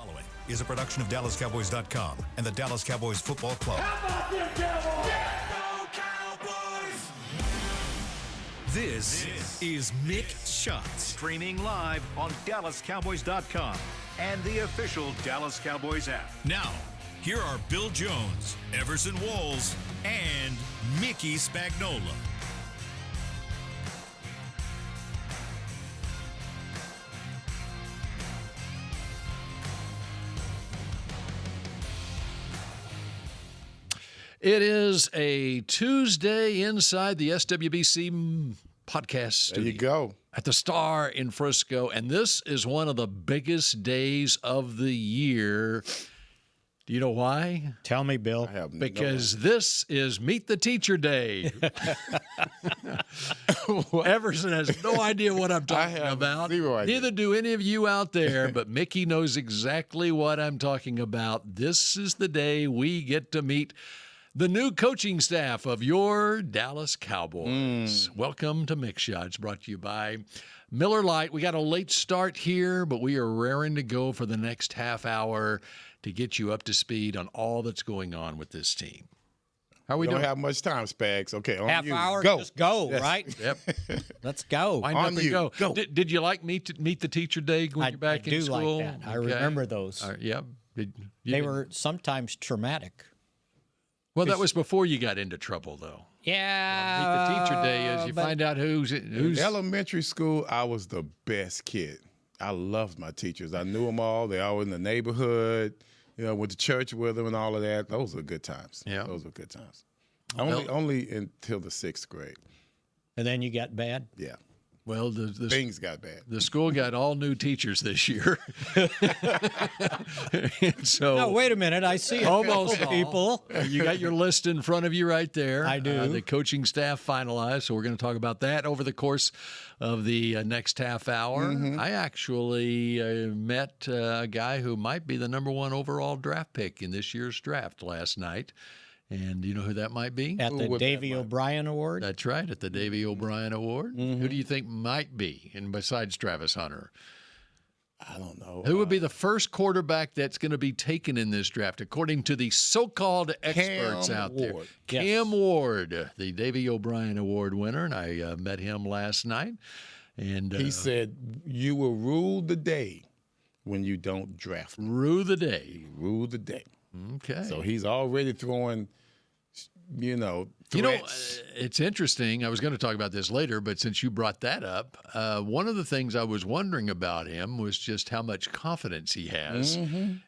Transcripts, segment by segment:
Following is a production of DallasCowboys.com and the Dallas Cowboys Football Club. How about them Cowboys? Yeah, go Cowboys! This is Mick Shots. Streaming live on DallasCowboys.com and the official Dallas Cowboys app. Now, here are Bill Jones, Everson Walls, and Mickey Spagnola. It is a Tuesday inside the SWBC podcast studio. There you go. At the Star in Frisco, and this is one of the biggest days of the year. Do you know why? Tell me, Bill. Because this is Meet the Teacher Day. Everson has no idea what I'm talking about. Zero idea. Neither do any of you out there, but Mickey knows exactly what I'm talking about. This is the day we get to meet the new coaching staff of your Dallas Cowboys. Welcome to Mick Shots, brought to you by Miller Lite. We got a late start here, but we are raring to go for the next half hour to get you up to speed on all that's going on with this team. How are we don't doing? have much time, Spags. Okay, on Half you. hour, go. just go, Yes. right? Yep. Let's go. Wind On up and you. go. Go. Did you like Meet the Teacher Day when you're back I in do school? like that. I Okay. remember those. All right, yep. They were sometimes traumatic. Well, that was before you got into trouble, though. Yeah. Meet the Teacher Day is you find out who's In elementary school, I was the best kid. I loved my teachers. I knew them all. They all in the neighborhood. You know, went to church with them and all of that. Those were good times. Yeah. Those were good times. Only until the 6th grade. And then you got bad. Yeah. Well, the Things got bad. the school got all new teachers this year. And so No, wait a minute. I see almost all. people. You got your list in front of you right there. I do. The coaching staff finalized, so we're going to talk about that over the course of the next half hour. I actually met a guy who might be the number one overall draft pick in this year's draft last night. And do you know who that might be? At the would that Davey might be? O'Brien Award. That's right, at the Davey O'Brien Award. Who do you think might be, and besides Travis Hunter? I don't know. Who would be the first quarterback that's going to be taken in this draft, according to the so-called experts Cam out there? Ward. Yes. Cam Ward, the Davey O'Brien Award winner, and I met him last night. And He said, you will rule the day when you don't draft me. rue the day. Rule the day. Okay. So he's already throwing, threats. You know, it's interesting. I was going to talk about this later, but since you brought that up, one of the things I was wondering about him was just how much confidence he has.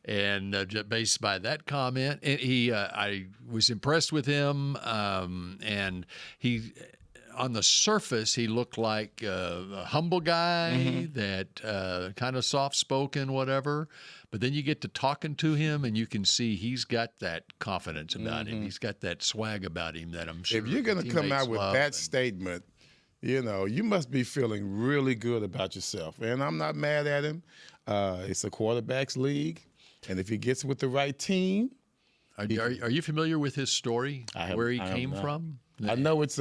And just based by that comment, and I was impressed with him. And he, on the surface, he looked like a humble guy that kind of soft-spoken, whatever. But then you get to talking to him, and you can see he's got that confidence about him. He's got that swag about him that I'm sure. If you're going to come teammates out with love that and- statement, you must be feeling really good about yourself. And I'm not mad at him. It's a quarterback's league. And if he gets with the right team. Are you familiar with his story, where he I am came not. from? I know it's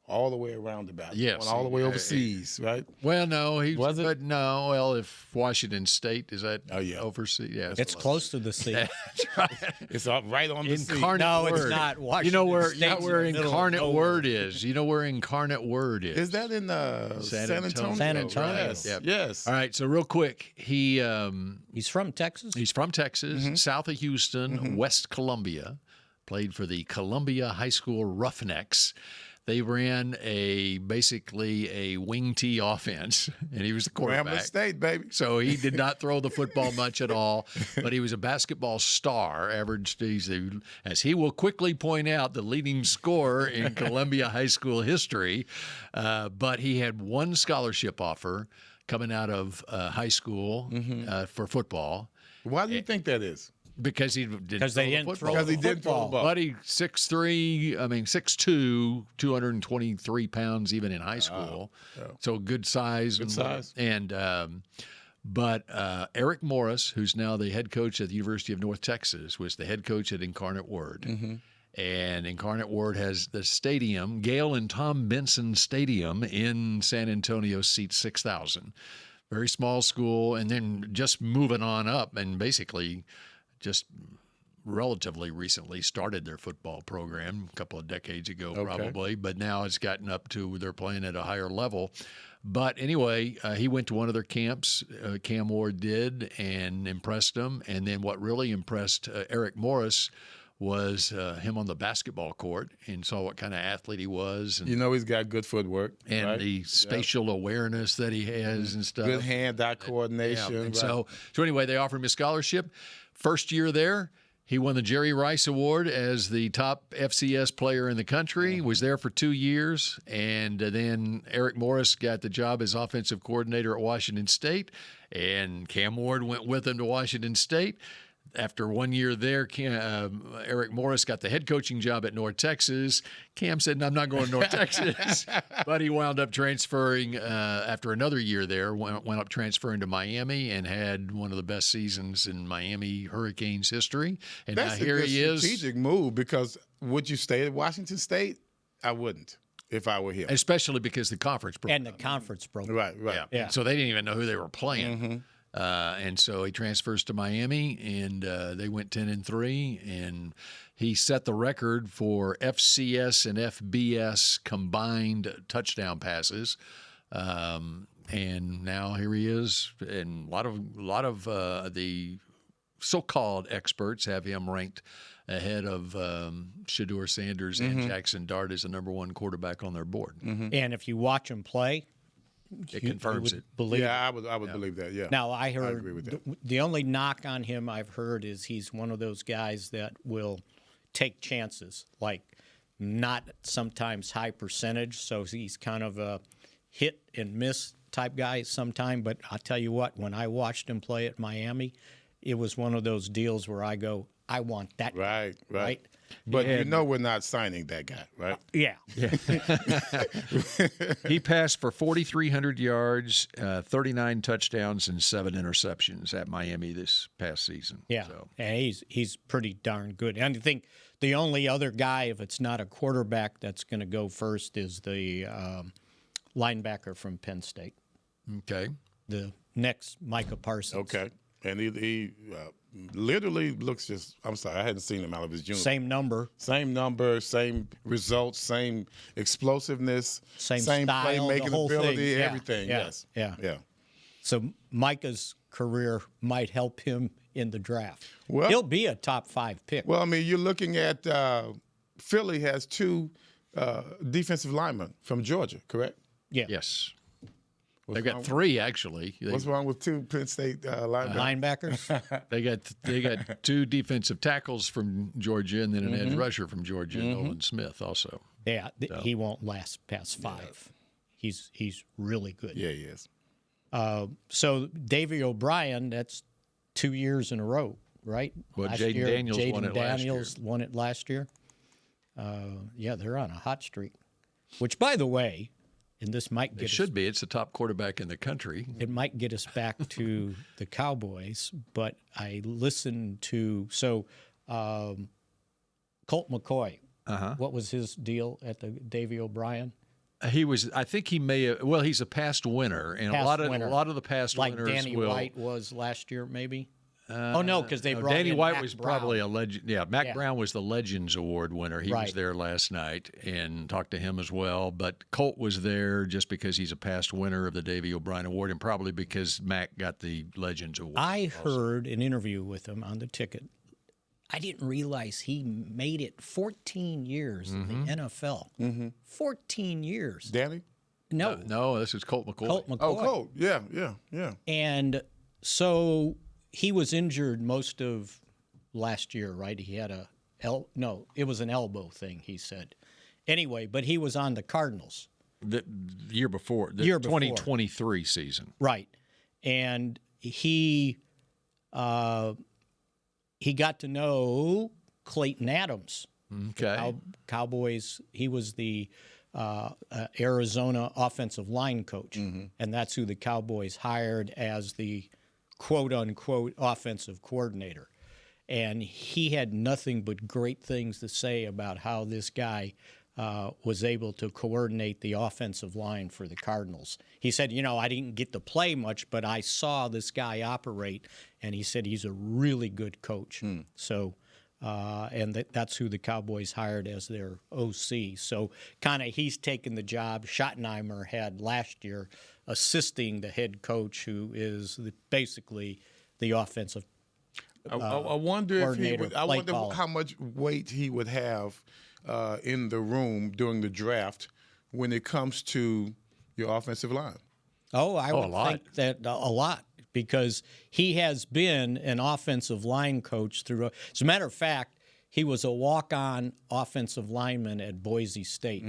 all the way around about. Yes. Going all the way overseas, right? Well, no, Was it? But no, well, if Washington State is that Oh, yeah. overseas? Yeah, It's close to the sea. That's right. It's right on the sea. Incarnate No, Word. it's not. You know Washington where State's where in the middle of Incarnate nowhere. Word is. You know where Incarnate Word is. Is that in San San Antonio. Antonio? San Antonio. Yes. Yep. Yes. All right. So real quick, He's from Texas. he's from Texas, south of Houston, West Columbia. Played for the Columbia High School Roughnecks. They ran basically a wing tee offense, and he was the quarterback. Grambling State, baby. So he did not throw the football much at all, but he was a basketball star. Averaged, as he will quickly point out, the leading scorer in Columbia high school history. But he had one scholarship offer coming out of high school for football. Why do you think that is? Because he didn't Because they didn't throw Because he the did throw the football. ball. Buddy, 6'2", 223 pounds even in high school. So good size. Good size. But Eric Morris, who's now the head coach at the University of North Texas, was the head coach at Incarnate Word. And Incarnate Word has the stadium, Gale and Tom Benson Stadium in San Antonio, seats 6,000. very small school, and then just moving on up, and basically just relatively recently started their football program a couple of decades ago, probably, but now it's gotten up to they're playing at a higher level. But anyway, he went to one of their camps, Cam Ward did, and impressed him. And then what really impressed Eric Morris was him on the basketball court, and saw what kind of athlete he was. And, You know, he's got good footwork. and right? the spatial awareness that he has and stuff. Good hand-eye coordination. Yeah. And right. so anyway, they offered him a scholarship. First year there, he won the Jerry Rice Award as the top FCS player in the country, was there for 2 years. And then Eric Morris got the job as offensive coordinator at Washington State, and Cam Ward went with him to Washington State. After 1 year there, Eric Morris got the head coaching job at North Texas. Cam said, "No, I'm not going to North Texas." But he wound up transferring after another year there, went up transferring to Miami and had one of the best seasons in Miami Hurricanes history. And That's now here a good he is. strategic move, because would you stay at Washington State? I wouldn't if I were him. Especially because the conference broke And the conference broke. Right. Yeah. So they didn't even know who they were playing. And so he transfers to Miami, and they went 10-3, and he set the record for FCS and FBS combined touchdown passes. And now here he is, and a lot of the so-called experts have him ranked ahead of Shedeur Sanders and Jackson Dart as the number one quarterback on their board. And if you watch him play, It you confirms would it. believe Yeah, I would believe that. Yeah. Now, I heard agree with that. the only knock on him I've heard is he's one of those guys that will take chances, like not sometimes high percentage. So he's kind of a hit and miss type guy sometime. But I'll tell you what, when I watched him play at Miami, it was one of those deals where I go, I want that guy. Right. But you know we're not signing that guy, right? Yeah. He passed for 4,300 yards, 39 touchdowns, and 7 interceptions at Miami this past season. Yeah, So, and he's pretty darn good. And I think the only other guy, if it's not a quarterback, that's going to go first is the linebacker from Penn State, okay. the next Micah Parsons. Okay. And he literally looks just, I'm sorry, I hadn't seen him out of his uniform. Same number, Same number, same results, same explosiveness, same playmaking style, the whole ability, thing. Yeah, everything. yeah, Yes. yeah. Yeah. So Micah's career might help him in the draft. Well- He'll be a top 5 pick. Well, I mean, you're looking at Philly has 2 defensive linemen from Georgia, correct? yeah. Yes. What's They've got wrong- 3, actually. What's wrong with 2 Penn State linebackers? Linebackers. They got 2 defensive tackles from Georgia, and then an edge rusher from Georgia, Nolan Smith, also. Yeah, he won't last past 5. He's really good. Yeah, he is. So Davey O'Brien, that's 2 years in a row, right? Well, Last Jaden year, Daniels won Jaden it last year. Daniels won it last year. Yeah, they're on a hot streak. Which, by the way, and this might It get should be. It's the top quarterback in the country. it might get us back to the Cowboys, but I listened to Colt McCoy. What was his deal at the Davey O'Brien? He was. I think he may have. Well, he's a past winner, and Past a lot winner. of the past Like winners Danny will. White was last year, maybe. Oh no, because they brought Danny in White Mack was Brown. probably a legend. Yeah, Mack Yeah. Brown was the Legends Award winner. He was Right. there last night and talked to him as well. But Colt was there just because he's a past winner of the Davey O'Brien Award, and probably because Mack got the Legends Award. I heard an interview with him on the ticket. I didn't realize he made it 14 years in the NFL. 14 years. Danny? No, No, this is Colt McCoy. Colt McCoy. Oh, Colt. Yeah. And so he was injured most of last year, right? He had it was an elbow thing, he said. Anyway, but he was on the Cardinals. The year before, the Year before. 2023 season. Right. And he got to know Clayton Adams. Okay. Cowboys, he was the Arizona offensive line coach, and that's who the Cowboys hired as the quote-unquote offensive coordinator. And he had nothing but great things to say about how this guy was able to coordinate the offensive line for the Cardinals. He said, I didn't get to play much, but I saw this guy operate, and he said he's a really good coach. So, and that's who the Cowboys hired as their OC. So kind of he's taken the job Schottenheimer had last year, assisting the head coach, who is basically the offensive I wonder if he coordinator, would, I play wonder caller. how much weight he would have in the room during the draft when it comes to your offensive line. Oh, I would lot. think that a lot, because he has been an offensive line coach through. As a matter of fact, he was a walk-on offensive lineman at Boise State.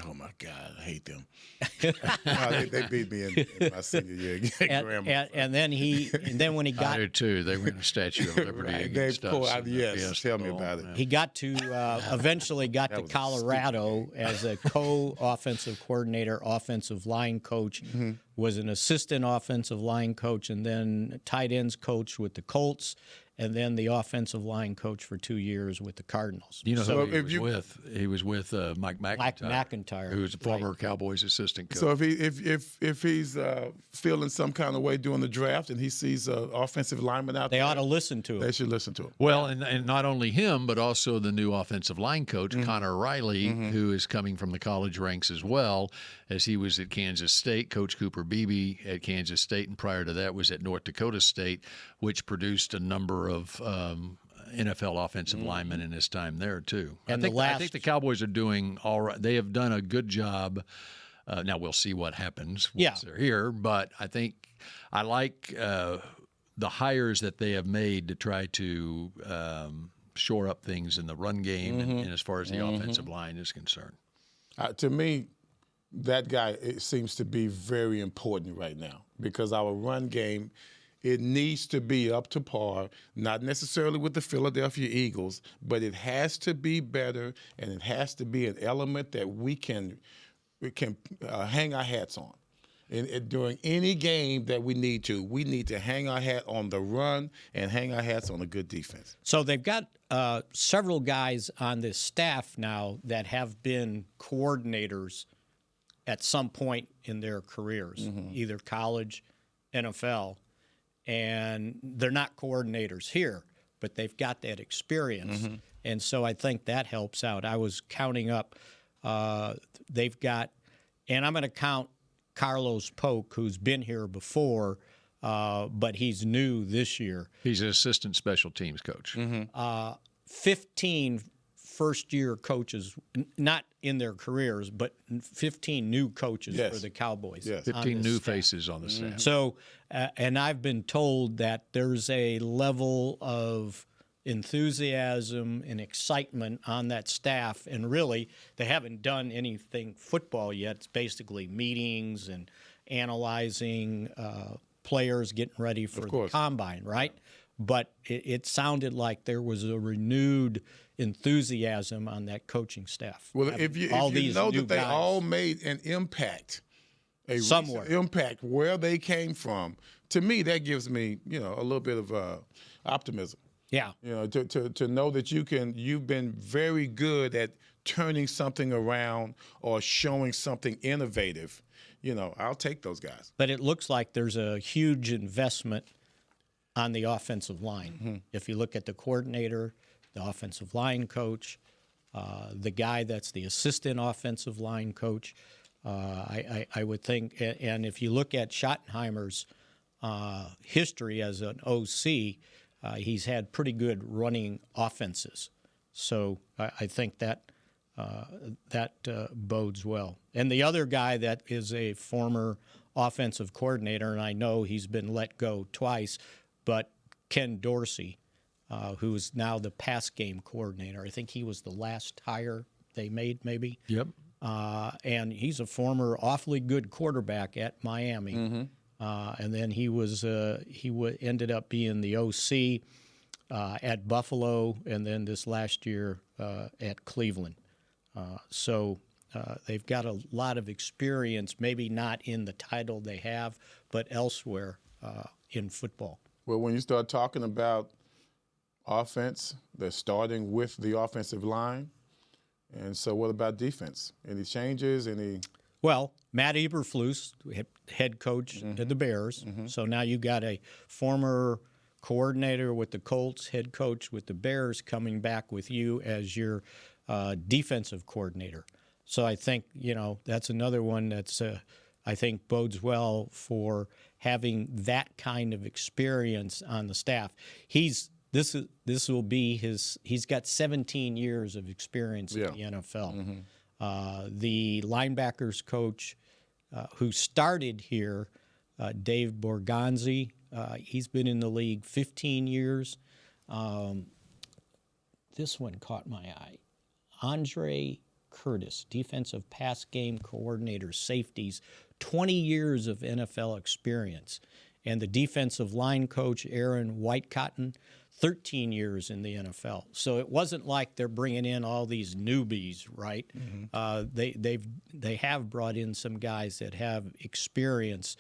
Oh my God, I hate them. They beat me in my senior year. And then when he I got do too. They were in a Statue of Liberty against us. in the yes, Fiesta tell me Bowl. about it. he got to eventually got to was a Colorado as a co-offensive coordinator, offensive line coach, was an assistant offensive line coach, and then tight ends coach with the Colts, and then the offensive line coach for 2 years with the Cardinals. You know So who if you- he was with Mike McIntyre, McIntyre, who was a former Cowboys assistant coach. So if he's feeling some kind of way during the draft and he sees an offensive lineman out They there, ought to listen to they him. should listen to him. Well, and not only him, but also the new offensive line coach, Connor Riley, who is coming from the college ranks as well, as he was at Kansas State. Coach Cooper Beebe at Kansas State, and prior to that was at North Dakota State, which produced a number of NFL offensive linemen in his time there, too. And I think the Cowboys are doing all right. They have done a good job. Now, we'll see what happens once they're here, but I think I like the hires that they have made to try to shore up things in the run game and as far as the offensive line is concerned. To me, that guy, it seems to be very important right now, because our run game, it needs to be up to par, not necessarily with the Philadelphia Eagles, but it has to be better, and it has to be an element that we can hang our hats on. And during any game that we need to hang our hat on the run and hang our hats on a good defense. So they've got several guys on this staff now that have been coordinators at some point in their careers, either college, NFL, and they're not coordinators here, but they've got that experience. And so I think that helps out. I was counting up, they've got, and I'm going to count Carlos Polk, who's been here before, but he's new this year. He's an assistant special teams coach. 15 first-year coaches, not in their careers, but 15 new coaches for the Cowboys. Yes. 15 new faces on the staff. So, and I've been told that there's a level of enthusiasm and excitement on that staff, and really, they haven't done anything football yet. It's basically meetings and analyzing players, getting ready for the combine, right? But it sounded like there was a renewed enthusiasm on that coaching staff. Well, if you know that they all made an impact, somewhere recent impact where they came from, to me that gives me a little bit of optimism. Yeah. To know that you've been very good at turning something around or showing something innovative. I'll take those guys. But it looks like there's a huge investment on the offensive line. If you look at the coordinator, the offensive line coach, the guy that's the assistant offensive line coach, I would think, and if you look at Schottenheimer's history as an OC, he's had pretty good running offenses. So I think that bodes well. And the other guy that is a former offensive coordinator, and I know he's been let go twice, but Ken Dorsey, who is now the pass game coordinator. I think he was the last hire they made, maybe. Yep. And he's a former awfully good quarterback at Miami. And then he ended up being the OC at Buffalo, and then this last year at Cleveland. So they've got a lot of experience, maybe not in the title they have, but elsewhere in football. Well, when you start talking about offense, they're starting with the offensive line, And so what about defense? Any changes? Well, Matt Eberflus, head coach of the Bears. So now you got a former coordinator with the Colts, head coach with the Bears, coming back with you as your defensive coordinator. So I think, that's another one that's I think bodes well for having that kind of experience on the staff. He's got 17 years of experience in the NFL. The linebackers coach who started here, Dave Borgonzi, he's been in the league 15 years. This one caught my eye. Andre Curtis, defensive pass game coordinator, safeties, 20 years of NFL experience. And the defensive line coach, Aaron Whitecotton, 13 years in the NFL. So it wasn't like they're bringing in all these newbies, right? They have brought in some guys that have experience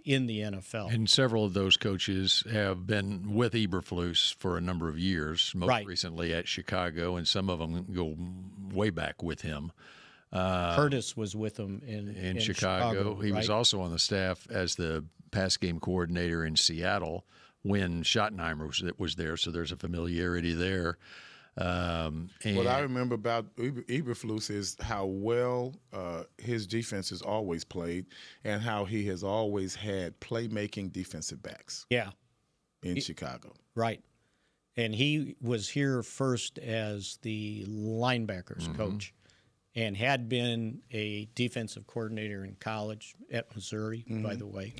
in the NFL. And several of those coaches have been with Eberflus for a number of years, most recently at Chicago, and some of them go way back with him. Curtis was with him in Chicago. He was also on the staff as the pass game coordinator in Seattle when Schottenheimer was there, so there's a familiarity there. What I remember about Eberflus is how well his defense has always played and how he has always had playmaking defensive backs. In Chicago. Right. And he was here first as the linebackers coach and had been a defensive coordinator in college at Missouri, by the way.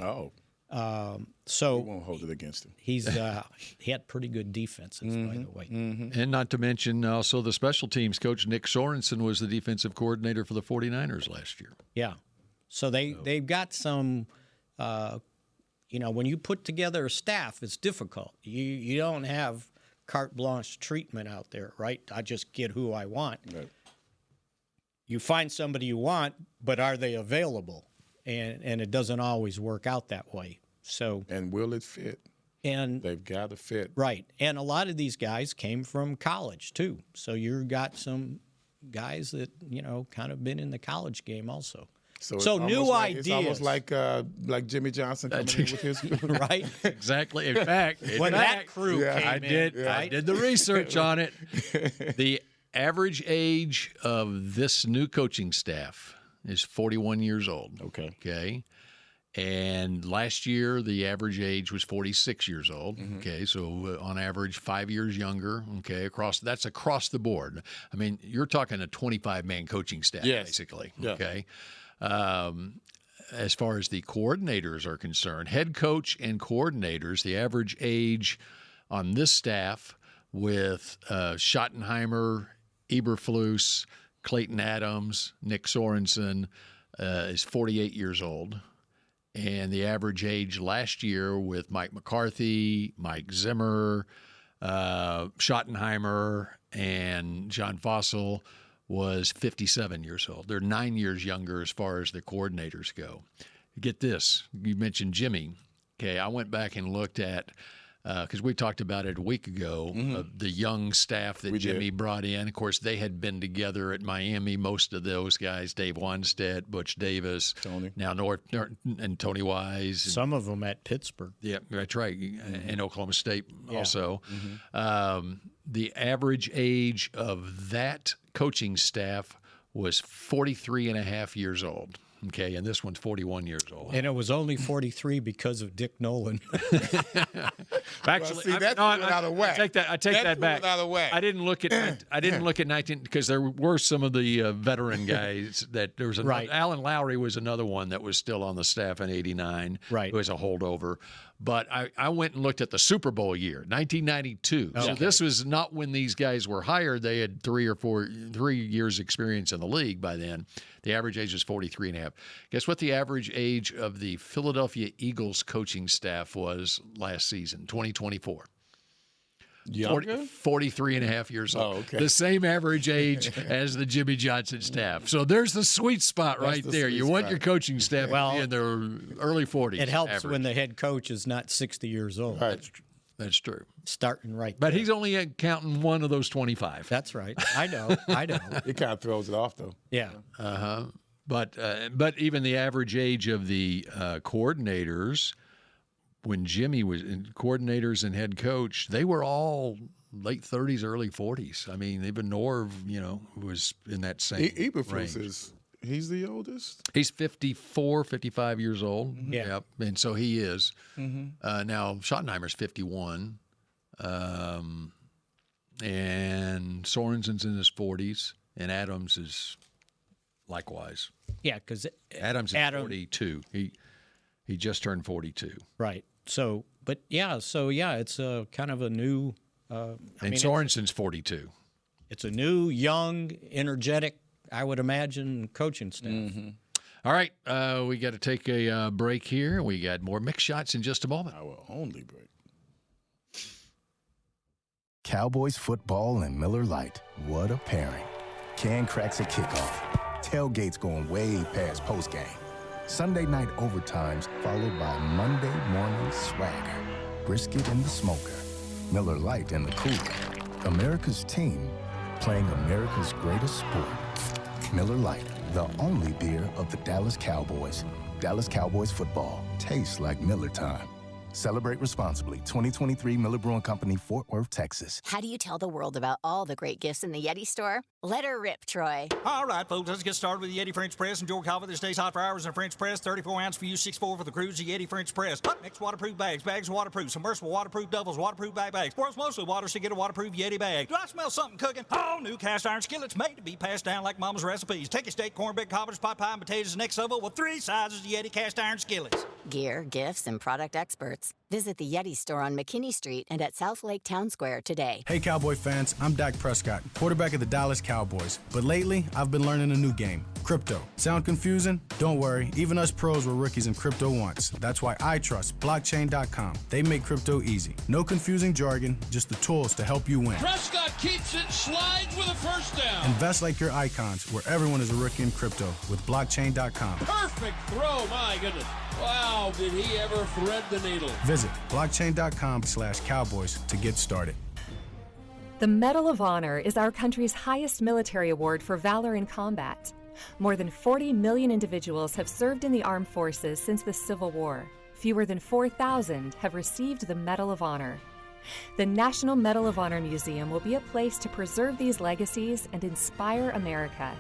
So we won't hold it against him. He had pretty good defenses, by the way. And not to mention also the special teams coach, Nick Sorensen, was the defensive coordinator for the 49ers last year. Yeah. So they've got some, when you put together a staff, it's difficult. You don't have carte blanche treatment out there, right? I just get who I want. Right. You find somebody you want, but are they available? And it doesn't always work out that way. And will it fit? And they've got to fit. Right. And a lot of these guys came from college, too. So you've got some guys that, kind of been in the college game also. So new ideas. It's almost like Jimmy Johnson coming in with his right. Exactly. In fact, that crew came I did the research on it. The average age of this new coaching staff is 41 years old. Okay. And last year, the average age was 46 years old. Okay. So on average, 5 years younger. Okay. That's across the board. I mean, you're talking a 25-man coaching staff, basically. Yeah. Okay. As far as the coordinators are concerned, head coach and coordinators, the average age on this staff with Schottenheimer, Eberflus, Clayton Adams, Nick Sorensen is 48 years old. And the average age last year with Mike McCarthy, Mike Zimmer, Schottenheimer, and John Fossel was 57 years old. They're 9 years younger as far as the coordinators go. Get this. You mentioned Jimmy. Okay, I went back and looked at because we talked about it a week ago, the young staff that Jimmy brought in. Of course, they had been together at Miami, most of those guys, Dave Wanstead, Butch Davis, and Tony Wise. Some of them at Pittsburgh. Yeah, that's right, and Oklahoma State also. The average age of that coaching staff was 43 and a half years old. Okay, and this one's 41 years old. And it was only 43 because of Dick Nolan. Actually, that's out of whack. I take that back. Out of whack. I didn't look at 19 because there were some of the veteran guys that there was Alan Lowry was another one that was still on the staff in '89. Right, who was a holdover. But I went and looked at the Super Bowl year, 1992. Okay. So this was not when these guys were hired. They had 3 years experience in the league by then. The average age was 43 and a half. Guess what the average age of the Philadelphia Eagles coaching staff was last season, 2024? 43 and a half years old. Oh, okay. The same average age as the Jimmy Johnson staff. So there's the sweet spot right there. You want your coaching staff to be in their early 40s. It helps average. when the head coach is not 60 years old. Right. That's true. starting right But there. he's only counting one of those 25. That's right. I know. It kind of throws it off, though. Yeah. But even the average age of the coordinators, when Jimmy was coordinators and head coach, they were all late 30s, early 40s. I mean, even Norv, was in that same Eberflus he's the oldest? He's 54, 55 years old. Mm-hmm. Yeah. Yep. And so he is. Now, Schottenheimer's 51. And Sorensen's in his 40s. And Adams is likewise. Yeah, because Adams is 42. He just turned 42. Right. So, it's a kind of a new. Sorensen's 42. It's a new, young, energetic, I would imagine, coaching staff. Mm-hmm. All right, we got to take a break here. We got more mix shots in just a moment. Our only break. Cowboys football and Miller Lite. What a pairing. Can cracks at kickoff. Tailgates going way past postgame. Sunday night overtimes followed by Monday morning swagger. Brisket in the smoker. Miller Lite in the cooler. America's team playing America's greatest sport. Miller Lite, the only beer of the Dallas Cowboys. Dallas Cowboys football tastes like Miller time. Celebrate responsibly. 2023 Miller Brewing Company, Fort Worth, Texas. How do you tell the world about all the great gifts in the Yeti store? Let her rip, Troy. All right, folks, let's get started with the Yeti French Press. Enjoy coffee that stays hot for hours in a French press. 34 ounce for you, 6'4" for the cruise. The Yeti French Press. Hot mix waterproof bags. Bags waterproof. Submersible waterproof doubles. Waterproof bags. World's mostly water, so get a waterproof Yeti bag. Do I smell something cooking? Oh, new cast iron skillets made to be passed down like Mama's recipes. Take a steak, cornbread, cobbers, pot pie, and potatoes, and next level with 3 sizes of Yeti cast iron skillets. Gear, gifts, and product experts. Visit the Yeti store on McKinney Street and at South Lake Town Square today. Hey, Cowboy fans, I'm Dak Prescott, quarterback of the Dallas Cowboys. But lately, I've been learning a new game, crypto. Sound confusing? Don't worry, even us pros were rookies in crypto once. That's why I trust blockchain.com. They make crypto easy. No confusing jargon, just the tools to help you win. Prescott keeps it, slides with a first down. Invest like your icons, where everyone is a rookie in crypto with blockchain.com. Perfect throw, my goodness. Wow, did he ever thread the needle. Visit blockchain.com/cowboys to get started. The Medal of Honor is our country's highest military award for valor in combat. More than 40 million individuals have served in the armed forces since the Civil War. Fewer than 4,000 have received the Medal of Honor. The National Medal of Honor Museum will be a place to preserve these legacies and inspire America.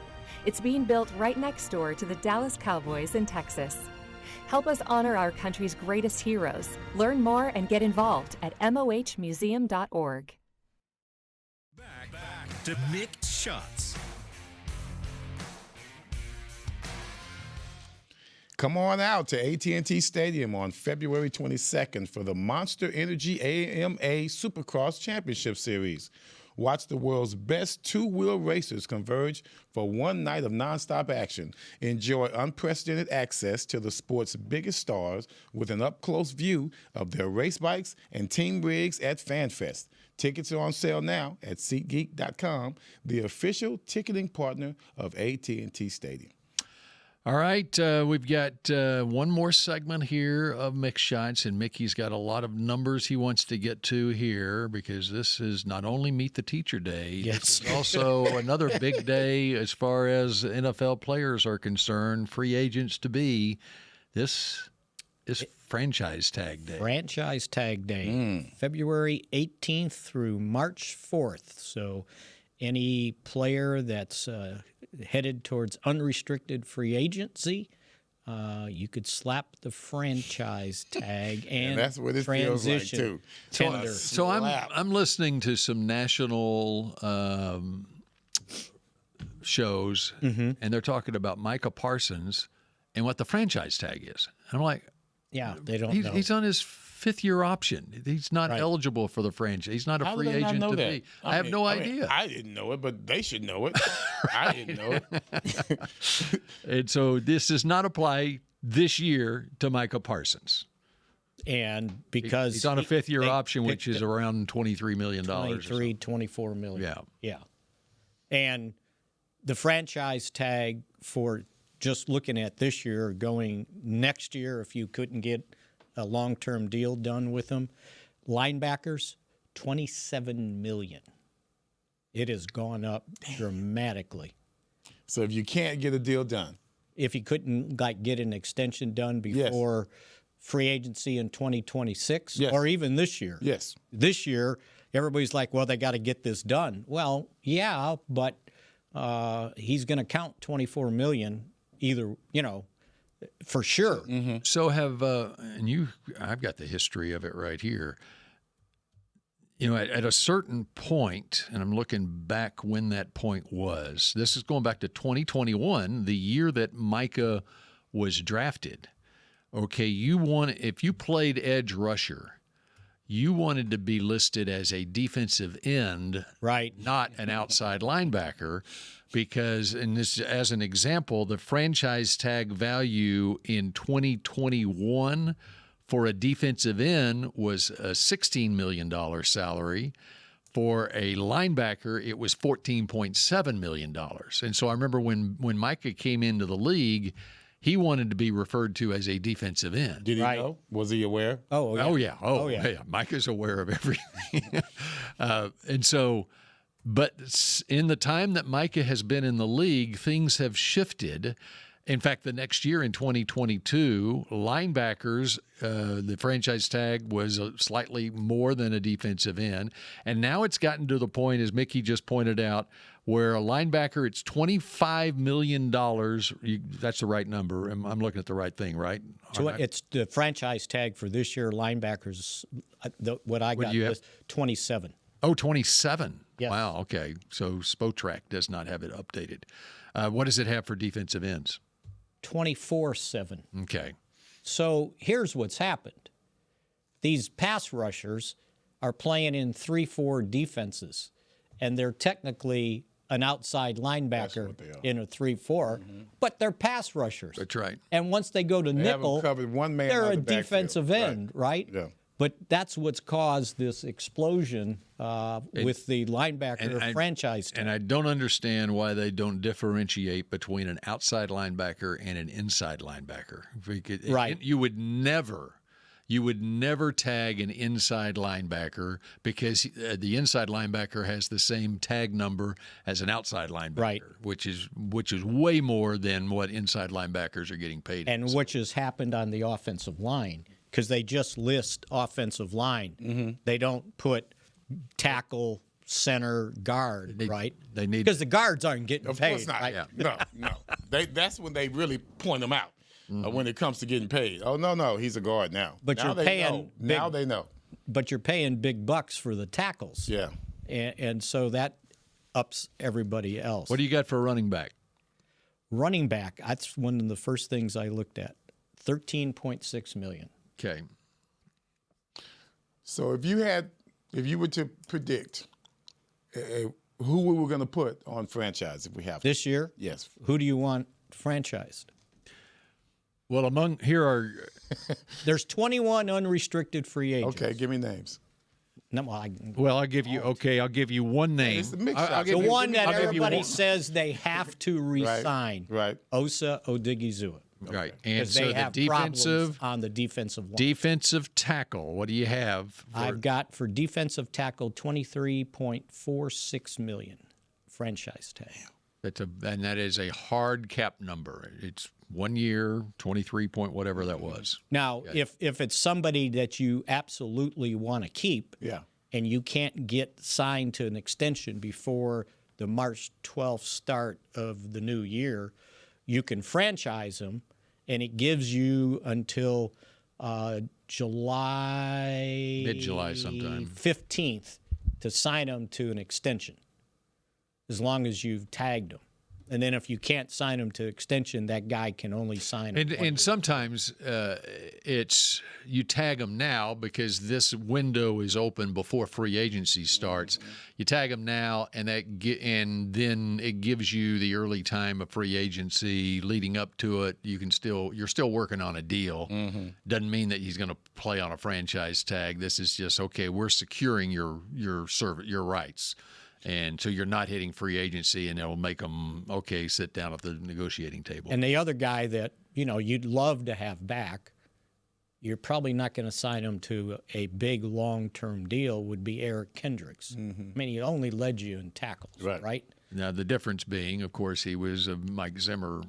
It's being built right next door to the Dallas Cowboys in Texas. Help us honor our country's greatest heroes. Learn more and get involved at mohmuseum.org. Back to mixed shots. Come on out to AT&T Stadium on February 22nd for the Monster Energy AMA Supercross Championship Series. Watch the world's best two-wheel racers converge for one night of nonstop action. Enjoy unprecedented access to the sport's biggest stars with an up-close view of their race bikes and team rigs at FanFest. Tickets are on sale now at SeatGeek.com, the official ticketing partner of AT&T Stadium. All right, we've got one more segment here of Mix Shots, and Mickey's got a lot of numbers he wants to get to here because this is not only Meet the Teacher Day, yes, it's also another big day as far as NFL players are concerned, free agents to be. This is Franchise Tag Day. Franchise Tag Day, February 18th through March 4th. So any player that's headed towards unrestricted free agency, you could slap the franchise tag and that's what it feels like too. Tender. So I'm listening to some national shows, and they're talking about Micah Parsons and what the franchise tag is. And I'm like, yeah, they don't know. He's on his fifth-year option. He's not eligible for the franchise. He's not a free agent to be. I have no idea. I didn't know it, but they should know it. I didn't know it. And so this does not apply this year to Micah Parsons. And because he's on a fifth-year option, which is around $23 million. 24 million. Yeah. Yeah. And the franchise tag for just looking at this year or going next year, if you couldn't get a long-term deal done with them, Linebackers, $27 million. It has gone up dramatically. So if you can't get a deal done, if you couldn't get an extension done before free agency in 2026 or even this year. Yes. This year, everybody's like, well, they got to get this done. Well, yeah, but he's going to count $24 million either, for sure. Mm-hmm. So I've got the history of it right here. At a certain point, and I'm looking back when that point was, this is going back to 2021, the year that Micah was drafted. Okay, if you played edge rusher, you wanted to be listed as a defensive end, right? Not an outside linebacker, because, and this as an example, the franchise tag value in 2021 for a defensive end was a $16 million salary. For a linebacker, it was $14.7 million. And so I remember when Micah came into the league, he wanted to be referred to as a defensive end. Did he know? Was he aware? Oh, yeah. Micah's aware of everything. And so, but in the time that Micah has been in the league, things have shifted. In fact, the next year in 2022, linebackers, the franchise tag was slightly more than a defensive end. And now it's gotten to the point, as Mickey just pointed out, where a linebacker, it's $25 million. That's the right number. I'm looking at the right thing, right? So it's the franchise tag for this year, linebackers, what I got was 27. Oh, 27. Yes. Wow, okay. So Spotrac does not have it updated. What does it have for defensive ends? 24/7. Okay. So here's what's happened. These pass rushers are playing in 3-4 defenses, and they're technically an outside linebacker in a 3-4, but they're pass rushers. That's right. And once they go to nickel, covered one man they're out a the backfield. defensive end, right? Yeah. But that's what's caused this explosion with the linebacker franchise tag. And I don't understand why they don't differentiate between an outside linebacker and an inside linebacker. Right. You would never tag an inside linebacker because the inside linebacker has the same tag number as an outside linebacker, right? Which is way more than what inside linebackers are getting paid. And which has happened on the offensive line. Because they just list offensive line. Mm-hmm. They don't put tackle, center, guard, right? They need because the guards aren't getting of paid. Course not. Right? Yeah. No. That's when they really point them out when it comes to getting paid. Oh no, he's a guard now. But now you're paying. Now they know. But you're paying big bucks for the tackles. Yeah. And so that ups everybody else. What do you got for a running back? Running back. That's one of the first things I looked at. $13.6 million. Okay. So if you were to predict who we were going to put on franchise if we have this year, yes, who do you want franchised? Well, there's 21 unrestricted free agents. Okay, give me names. No, I'll give you one name. It's a mix the one that everybody says they have to resign. Right. Osa Odigizua. Right. And so the defensive on the defensive line. Defensive tackle. What do you have? I've got for defensive tackle $23.46 million franchise tag. And that is a hard cap number. It's 1 year, 23 point whatever that was. Now, if it's somebody that you absolutely want to keep, and you can't get signed to an extension before the March 12th start of the new year, you can franchise them, and it gives you until mid-July sometime 15th to sign them to an extension, as long as you've tagged them. And then if you can't sign them to extension, that guy can only sign them. And sometimes it's you tag them now because this window is open before free agency starts. You tag them now, and then it gives you the early time of free agency leading up to it. You're still working on a deal. Doesn't mean that he's going to play on a franchise tag. This is just okay. We're securing your rights. And so you're not hitting free agency, and it'll make them, sit down at the negotiating table. And the other guy that, you'd love to have back, you're probably not going to sign him to a big long-term deal would be Eric Kendricks. I mean, he only led you in tackles, right? Now, the difference being, of course, he was Mike Zimmer,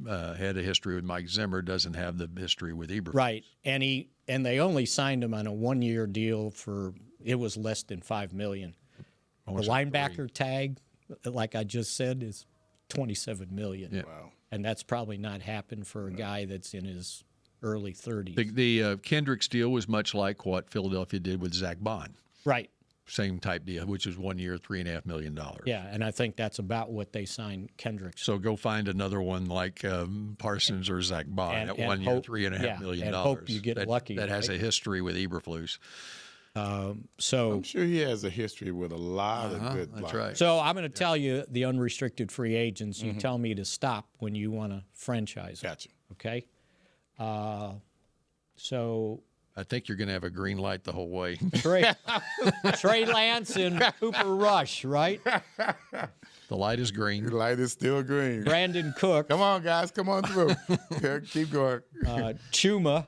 had a history with Mike Zimmer, doesn't have the history with Eberflus. Right, and they only signed him on a one-year deal for, it was less than $5 million. The linebacker tag, like I just said, is $27 million. Yeah. Wow. And that's probably not happened for a guy that's in his early 30s. The Kendricks deal was much like what Philadelphia did with Zach Bond. Right. Same type deal, which was 1 year, $3.5 million. Yeah, and I think that's about what they signed Kendricks. So go find another one like Parsons or Zach Bond at 1 year, $3.5 million. And hope you get lucky. That has a history with Eberflus. So I'm sure he has a history with a lot of good That's blockers. right. So I'm going to tell you the unrestricted free agents. You tell me to stop when you want to franchise them. Gotcha. Okay? So I think you're going to have a green light the whole way. Trey Lance and Cooper Rush, right? The light is green. The light is still green. Brandon Cook. Come on, guys. Come on through. Yeah, keep going. Chuma.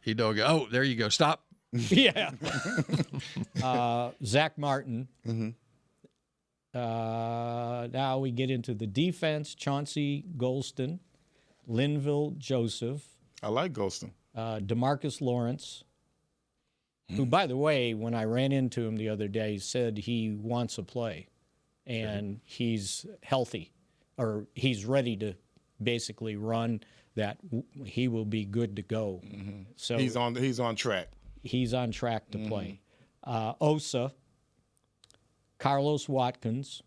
Oh, there you go. Stop. Yeah. Zach Martin. Now we get into the defense. Chauncey Golston, Linville Joseph. I like Golston. DeMarcus Lawrence, who, by the way, when I ran into him the other day, said he wants to play and he's healthy, or he's ready to basically run, that he will be good to go. So he's on track. He's on track to play. Osa, Carlos Watkins,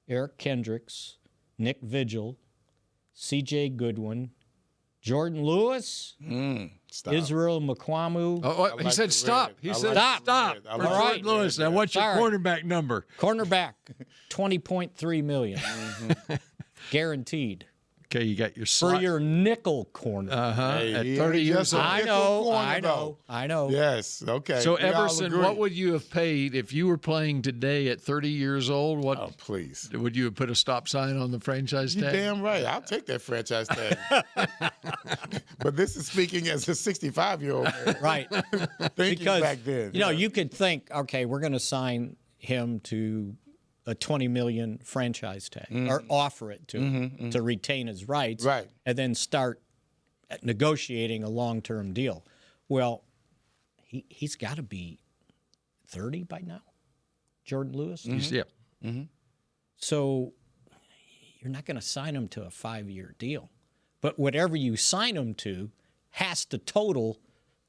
Eric Kendricks, Nick Vigil, C.J. Goodwin, Jordan Lewis, Israel Mukwamu. He said stop. He said stop. For Jordan Lewis. Now, what's your cornerback number? Cornerback, $20.3 million. Guaranteed. Okay, you got your for your nickel corner. At 30 years old. I know. Yes. Okay. So Everson, what would you have paid if you were playing today at 30 years old? What? Oh, please. Would you have put a stop sign on the franchise tag? You're damn right. I'll take that franchise tag. But this is speaking as a 65-year-old man. Right. Thinking back then. You know, you could think, okay, we're going to sign him to a $20 million franchise tag, or offer it to him to retain his rights, and then start negotiating a long-term deal. Well, he's got to be 30 by now, Jordan Lewis. So you're not going to sign him to a 5-year deal, but whatever you sign him to has to total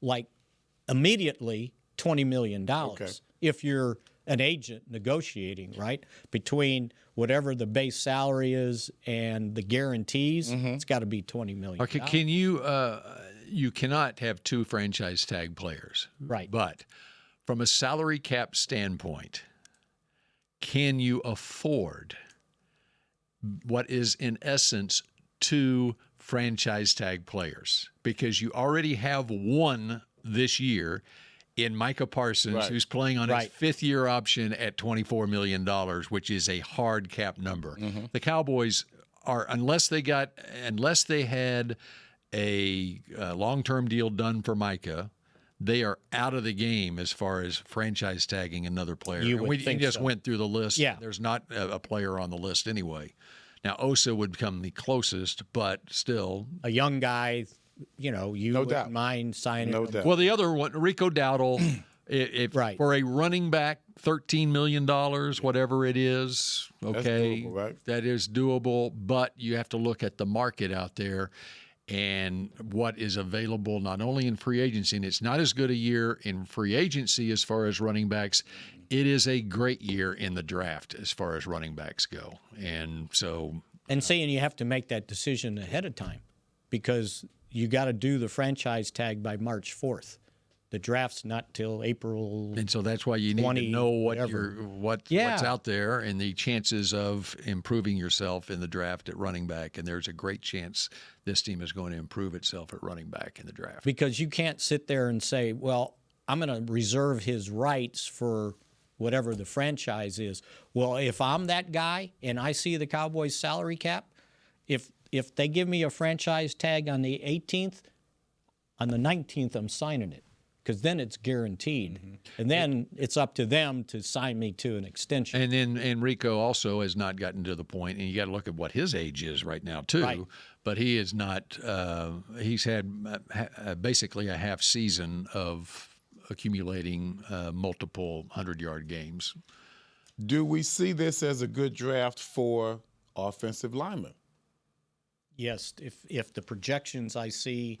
like immediately $20 million. If you're an agent negotiating, right, between whatever the base salary is and the guarantees, it's got to be $20 million. Okay, can you you cannot have two franchise tag players, right? But from a salary cap standpoint, can you afford what is in essence two franchise tag players? Because you already have one this year in Micah Parsons, who's playing on his fifth-year option at $24 million, which is a hard cap number. The Cowboys are, unless they had a long-term deal done for Micah, they are out of the game as far as franchise tagging another player. We just went through the list. Yeah. There's not a player on the list anyway. Now, Osa would come the closest, but still. A young guy. You know, you wouldn't mind signing. No doubt. Well, the other one, Rico Dowdle, for a running back, $13 million, whatever it is, okay, doable, right? That is doable, but you have to look at the market out there and what is available not only in free agency, and it's not as good a year in free agency as far as running backs. It is a great year in the draft as far as running backs go. And so. And saying you have to make that decision ahead of time because you got to do the franchise tag by March 4th. The draft's not till April. And so that's why you need to know what's out there and the chances of improving yourself in the draft at running back. And there's a great chance this team is going to improve itself at running back in the draft. Because you can't sit there and say, well, I'm going to reserve his rights for whatever the franchise is. Well, if I'm that guy and I see the Cowboys salary cap, if they give me a franchise tag on the 18th, on the 19th, I'm signing it because then it's guaranteed. And then it's up to them to sign me to an extension. And then Enrico also has not gotten to the point, and you got to look at what his age is right now too. Right. But he is not. He's had basically a half season of accumulating multiple 100-yard games. Do we see this as a good draft for offensive linemen? Yes, if the projections I see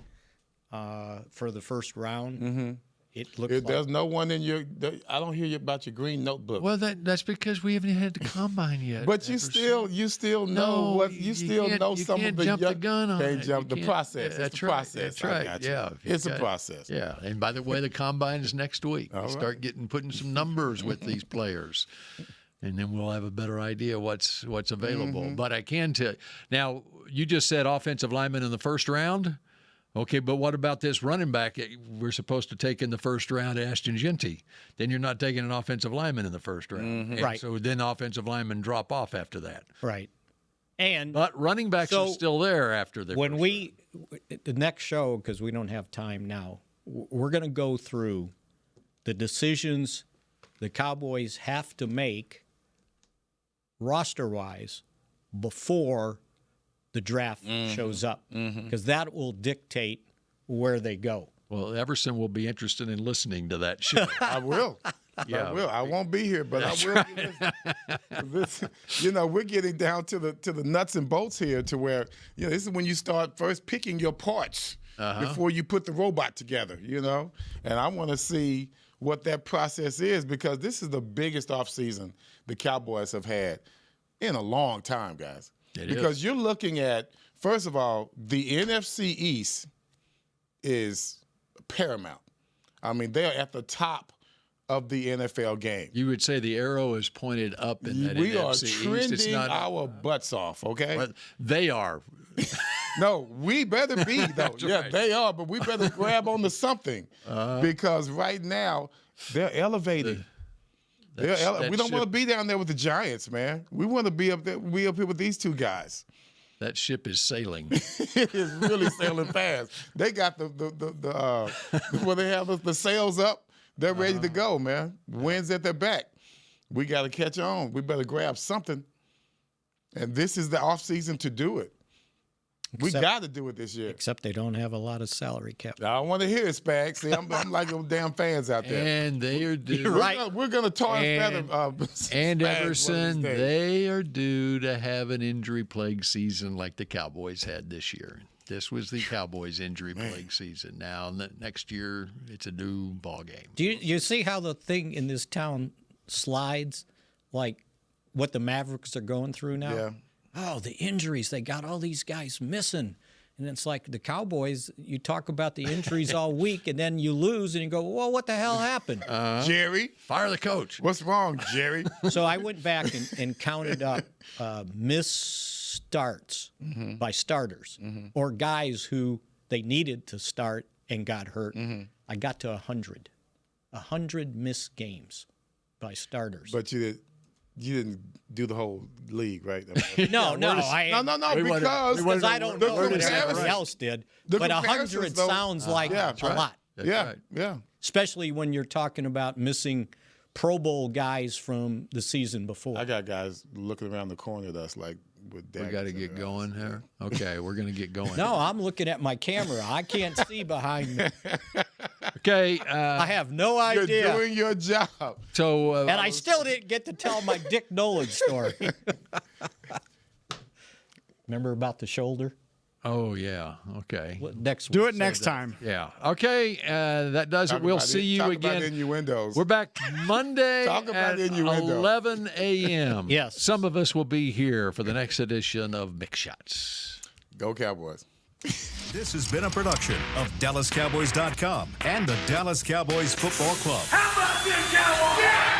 for the first round, it looks like there's no one in your. I don't hear you about your green notebook. Well, that's because we haven't had the combine yet. But you still know what you still know some of the jump the gun on can't it. jump You the can't- process. That's It's a right. process. That's right. I got you. Yeah, It's a process. Yeah, and by the way, the combine is next week. All Start right. putting some numbers with these players, and then we'll have a better idea what's available. But I can tell now. You just said offensive lineman in the first round. Okay, but what about this running back we're supposed to take in the first round, Ashton Genty? Then you're not taking an offensive lineman in the first round. And Right. so then offensive linemen drop off after that. right. And But running backs are still there after the when first the next show, because we don't have time now, we're going to go through the decisions the Cowboys have to make roster-wise before the draft shows up, because that will dictate where they go. Well, Everson will be interested in listening to that show. I will. Yeah. I will. I won't be here, but I will. This, we're getting down to the nuts and bolts here, to where this is when you start first picking your parts before you put the robot together. And I want to see what that process is, because this is the biggest offseason the Cowboys have had in a long time, guys. Because you're looking at, first of all, the NFC East is paramount. I mean, they're at the top of the NFL game. You would say the arrow is pointed up in that We NFC are East. trending It's not, our butts off, okay? well, they are. No, we better be, though. Yeah, right. they are, but we better grab onto something, because right now they're elevating. We don't want to be down there with the Giants, man. We want to be up there. We up here with these two guys. That ship is sailing. It is really sailing fast. They got where they have the sails up. They're ready to go, man. Winds at their back. We got to catch on. We better grab something. And this is the off season to do it. We got to do it this year. Except they don't have a lot of cap. I don't want to hear it, Spags. See, I'm like those damn fans out there. And they are due. We're going to tar and feather. And Spags Everson, one of these days. they are due to have an injury-plagued season like the Cowboys had this year. This was the Cowboys' injury-plagued season. Now, next year, it's a new ball game. Do you see how the thing in this town slides, like what the Mavericks are going through now? Yeah. Oh, the injuries. They got all these guys missing. And it's like the Cowboys, you talk about the injuries all week, and then you lose, and you go, well, what the hell happened? Jerry? Fire the coach. What's wrong, Jerry? So I went back and counted up missed starts by starters, or guys who they needed to start and got hurt. I got to 100. 100 missed games by starters. But you didn't do the whole league, right? No, because I don't know what everybody else did. But 100 comparisons, though, sounds like a lot. Yeah. Especially when you're talking about missing Pro Bowl guys from the season before. I got guys looking around the corner at us like with We got to get going here. Okay, we're going to get going. No, I'm looking at my camera. I can't see behind me. Okay. I have no idea. You're doing your job. So, and I still didn't get to tell my Dick Nolan story. Remember about the shoulder? Oh, yeah. Okay. Next Do week. it next time. Yeah. Okay. That does it. We'll see you Talk again. about innuendos. We're back Monday Talk about at innuendo. 11 a.m. Yes. Some of us will be here for the next edition of Mick Shots. Go Cowboys. This has been a production of DallasCowboys.com and the Dallas Cowboys Football Club. How about this, Cowboys? Yeah!